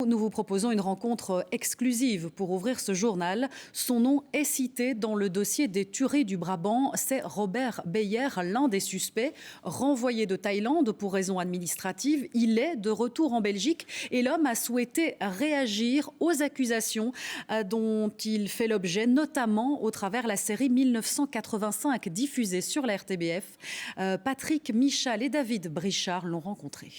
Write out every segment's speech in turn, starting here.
nous vous proposons une rencontre exclusive pour ouvrir ce journal. Son nom est cité dans le dossier des tueries du Brabant. C'est Robert Beyer, l'un des suspects, renvoyé de Thaïlande pour raisons administratives. Il est de retour en Belgique et l'homme a souhaité réagir aux accusations dont il fait l'objet, notamment au travers la série 1985 diffusée sur la RTBF. Patrick Michal et David Brichard l'ont rencontré.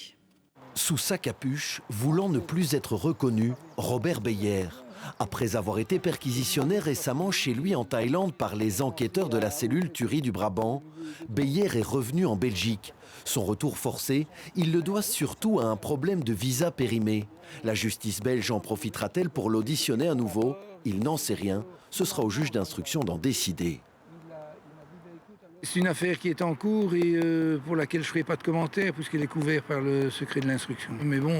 Sous sa capuche, voulant ne plus être reconnu, Robert Beyer. Après avoir été perquisitionné récemment chez lui en Thaïlande par les enquêteurs de la cellule tuerie du Brabant, Beyer est revenu en Belgique. Son retour forcé, il le doit surtout à un problème de visa périmé. La justice belge en profitera-t-elle pour l'auditionner à nouveau? Il n'en sait rien. Ce sera au juge d'instruction d'en décider. C'est une affaire qui est en cours et pour laquelle je ne ferai pas de commentaires puisqu'elle est couverte par le secret de l'instruction. Mais bon,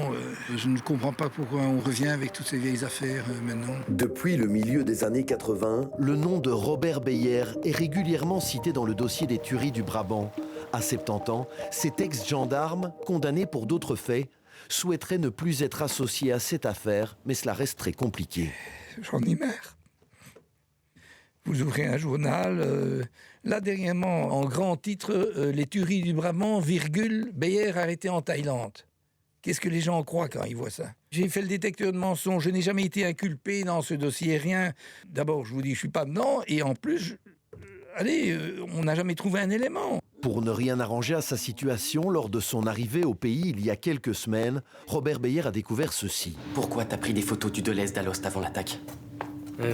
je ne comprends pas pourquoi on revient avec toutes ces vieilles affaires maintenant. Depuis le milieu des années 80, le nom de Robert Beyer est régulièrement cité dans le dossier des tueries du Brabant. À 70 ans, cet ex-gendarme, condamné pour d'autres faits, souhaiterait ne plus être associé à cette affaire, mais cela reste très compliqué. J'en ai marre. Vous ouvrez un journal, là dernièrement, en grand titre, les tueries du Brabant, virgule, Beyer arrêté en Thaïlande. Qu'est-ce que les gens croient quand ils voient ça? J'ai fait le détecteur de mensonges, je n'ai jamais été inculpé dans ce dossier, rien. D'abord, je vous dis, je ne suis pas dedans, et en plus, on n'a jamais trouvé un élément. Pour ne rien arranger à sa situation, lors de son arrivée au pays il y a quelques semaines, Robert Beyer a découvert ceci. Pourquoi t'as pris des photos du Deleuze d'Alost avant l'attaque?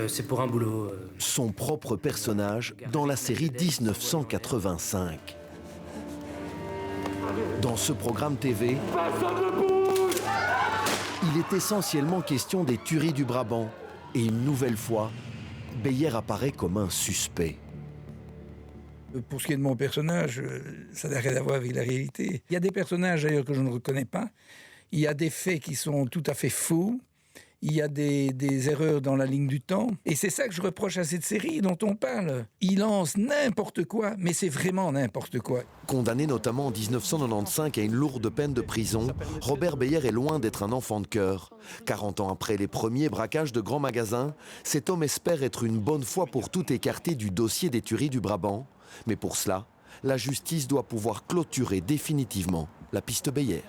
C'est pour un boulot. Son propre personnage dans la série 1985. Dans ce programme TV, il est essentiellement question des tueries du Brabant. Et une nouvelle fois, Beyer apparaît comme un suspect. Pour ce qui est de mon personnage, ça n'a rien à voir avec la réalité. Il y a des personnages d'ailleurs que je ne reconnais pas. Il y a des faits qui sont tout à fait faux. Il y a des erreurs dans la ligne du temps. Et c'est ça que je reproche à cette série dont on parle. Il lance n'importe quoi, mais c'est vraiment n'importe quoi. Condamné notamment en 1995 à une lourde peine de prison, Robert Beyer est loin d'être un enfant de cœur. 40 ans après les premiers braquages de grands magasins, cet homme espère être une bonne fois pour toutes écarté du dossier des tueries du Brabant. Mais pour cela, la justice doit pouvoir clôturer définitivement la piste Beyer.